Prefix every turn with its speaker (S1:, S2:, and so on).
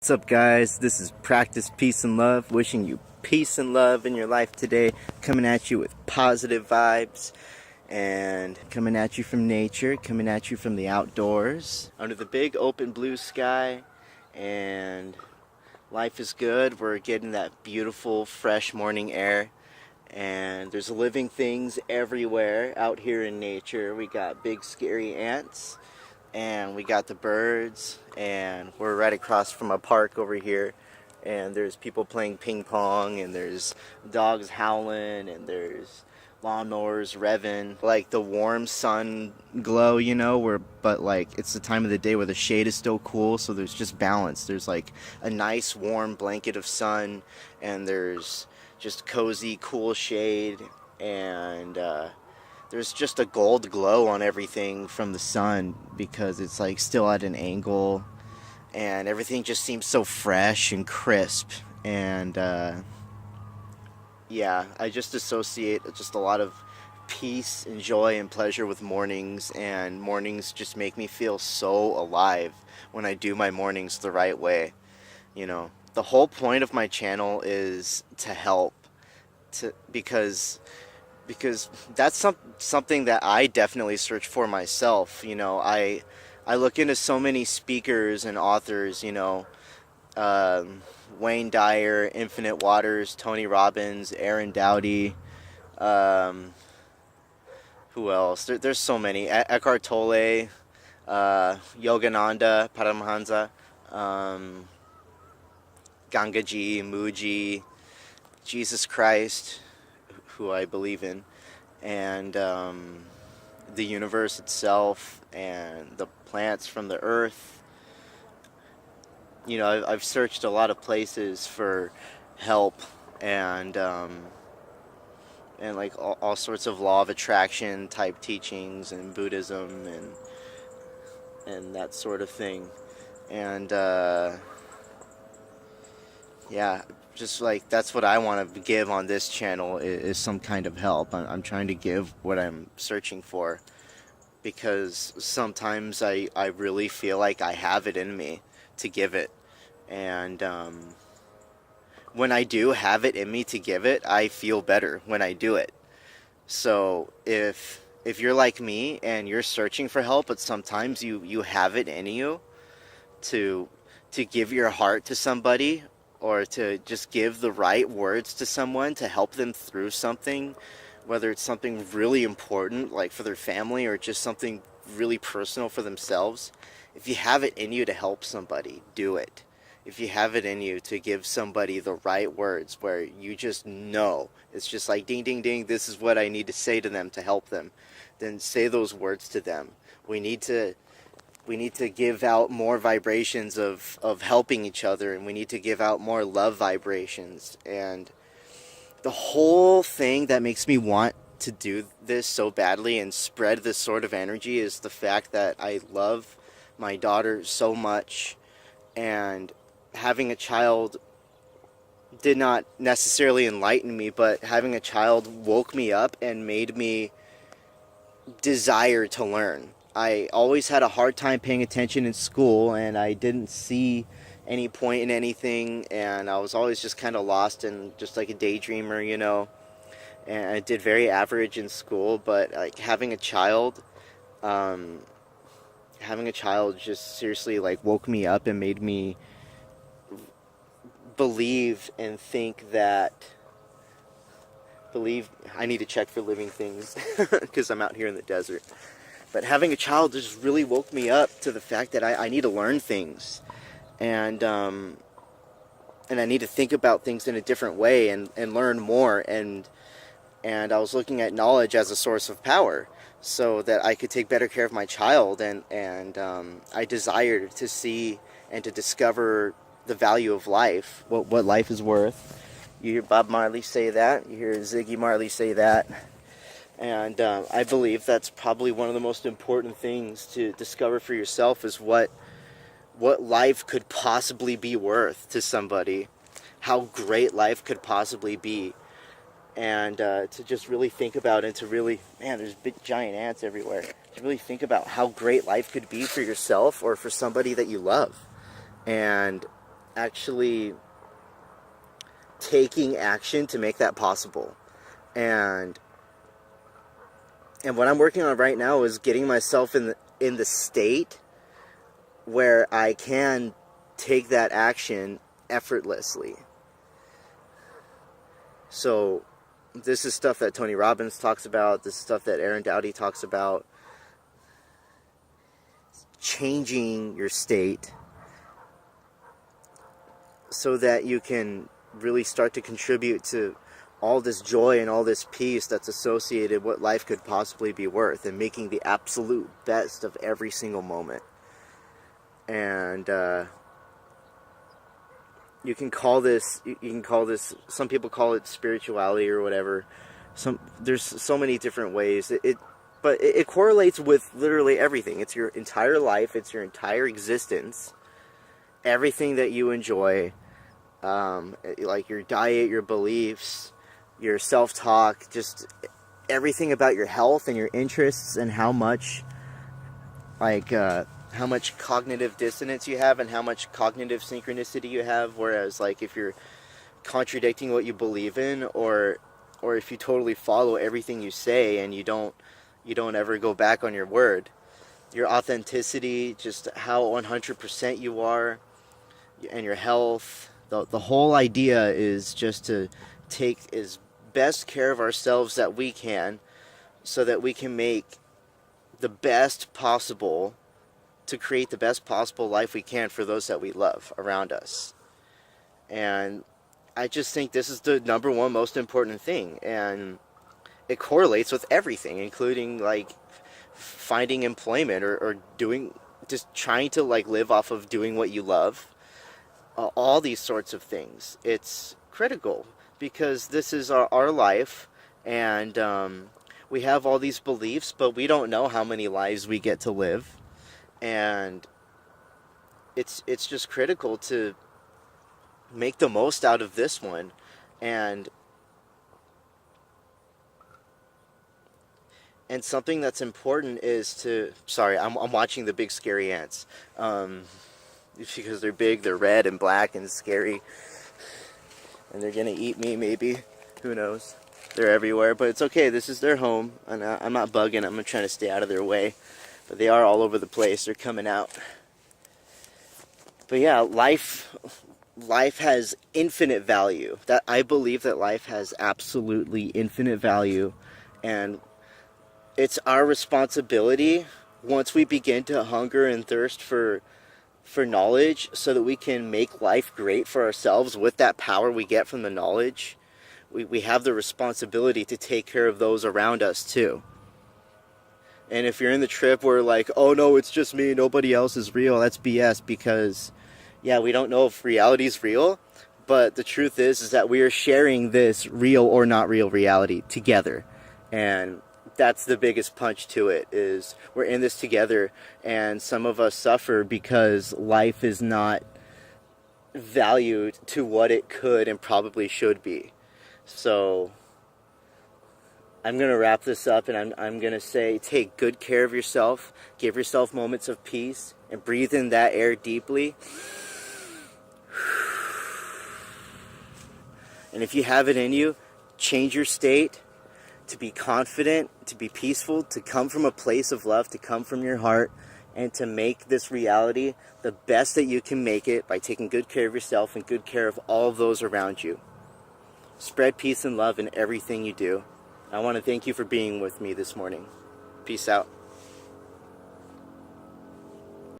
S1: What's up, guys? This is Practice Peace and Love, wishing you peace and love in your life today, coming at you with positive vibes and coming at you from nature, coming at you from the outdoors, under the big open blue sky. And life is good. We're getting that beautiful fresh morning air, and there's living things everywhere out here in nature. We got big scary ants, and we got the birds, and we're right across from a park over here, and there's people playing ping pong, and there's dogs howling, and there's lawnmowers revving, like the warm sun glow, but like it's the time of the day where the shade is still cool, so there's just balance. There's like a nice warm blanket of sun, and there's just cozy cool shade, and there's just a gold glow on everything from the sun because it's like still at an angle, and everything just seems so fresh and crisp. And yeah, I just associate just a lot of peace and joy and pleasure with mornings, and mornings just make me feel so alive when I do my mornings the right way. The whole point of my channel is to help, because that's something that I definitely search for myself. I look into so many speakers and authors, Wayne Dyer, Infinite Waters, Tony Robbins, Aaron Dowdy, who else? There's so many. Eckhart Tolle, Yogananda, Paramahansa, Gangaji, Muji, Jesus Christ, who I believe in, and the universe itself, and the plants from the earth. I've searched a lot of places for help, and like all sorts of law of attraction type teachings and Buddhism and that sort of thing. And yeah, just like that's what I want to give on this channel is some kind of help. I'm trying to give what I'm searching for, because sometimes I really feel like I have it in me to give it. And when I do have it in me to give it, I feel better when I do it. So if you're like me and you're searching for help, but sometimes you have it in you to give your heart to somebody, or to just give the right words to someone to help them through something, whether it's something really important like for their family or just something really personal for themselves. If you have it in you to help somebody, do it. If you have it in you to give somebody the right words, where you just know, it's just like ding ding ding, this is what I need to say to them to help them, then say those words to them. We need to give out more vibrations of helping each other, and we need to give out more love vibrations. And the whole thing that makes me want to do this so badly and spread this sort of energy is the fact that I love my daughter so much, and having a child did not necessarily enlighten me, but having a child woke me up and made me desire to learn. I always had a hard time paying attention in school, and I didn't see any point in anything, and I was always just kind of lost and just like a daydreamer, and I did very average in school. But like having a child just seriously like woke me up and made me believe and think that I need to check for living things because I'm out here in the desert. But having a child just really woke me up to the fact that I need to learn things, and I need to think about things in a different way and learn more. And I was looking at knowledge as a source of power, so that I could take better care of my child. And I desired to see and to discover the value of life, what life is worth. You hear Bob Marley say that. You hear Ziggy Marley say that. And I believe that's probably one of the most important things to discover for yourself, is what life could possibly be worth to somebody, how great life could possibly be. And to just really think about it, to really, man, there's big giant ants everywhere. To really think about how great life could be for yourself or for somebody that you love. And actually taking action to make that possible. And what I'm working on right now is getting myself in the state where I can take that action effortlessly. So this is stuff that Tony Robbins talks about. This is stuff that Aaron Doughty talks about. Changing your state so that you can really start to contribute to all this joy and all this peace that's associated what life could possibly be worth, and making the absolute best of every single moment. And you can call this, some people call it spirituality or whatever. There's so many different ways. But it correlates with literally everything. It's your entire life. It's your entire existence. Everything that you enjoy, like your diet, your beliefs, your self-talk, just everything about your health and your interests, and how much cognitive dissonance you have and how much cognitive synchronicity you have. Whereas, like, if you're contradicting what you believe in, or if you totally follow everything you say and you don't ever go back on your word, your authenticity, just how 100% you are, and your health, the whole idea is just to take as best care of ourselves that we can, so that we can make the best possible, to create the best possible life we can for those that we love around us. And I just think this is the number one most important thing, and it correlates with everything, including like finding employment, or doing, just trying to like live off of doing what you love. All these sorts of things. It's critical because this is our life, and we have all these beliefs, but we don't know how many lives we get to live. And it's just critical to make the most out of this one. And something that's important is to... Sorry, I'm watching the big scary ants. Because they're big, they're red and black and scary. And they're gonna eat me, maybe. Who knows? They're everywhere, but it's okay. This is their home, and I'm not bugging. I'm trying to stay out of their way. But they are all over the place. They're coming out. But yeah, life has infinite value. That I believe that life has absolutely infinite value, and it's our responsibility, once we begin to hunger and thirst for knowledge, so that we can make life great for ourselves with that power we get from the knowledge. We have the responsibility to take care of those around us too. And if you're in the trip where like, oh no, it's just me, nobody else is real, that's BS, because yeah, we don't know if reality is real, but the truth is that we are sharing this real or not real reality together. And that's the biggest punch to it, is we're in this together, and some of us suffer because life is not valued to what it could and probably should be. So I'm going to wrap this up, and I'm going to say, take good care of yourself, give yourself moments of peace, and breathe in that air deeply. And if you have it in you, change your state to be confident, to be peaceful, to come from a place of love, to come from your heart, and to make this reality the best that you can make it by taking good care of yourself and good care of all of those around you. Spread peace and love in everything you do. I want to thank you for being with me this morning. Peace out.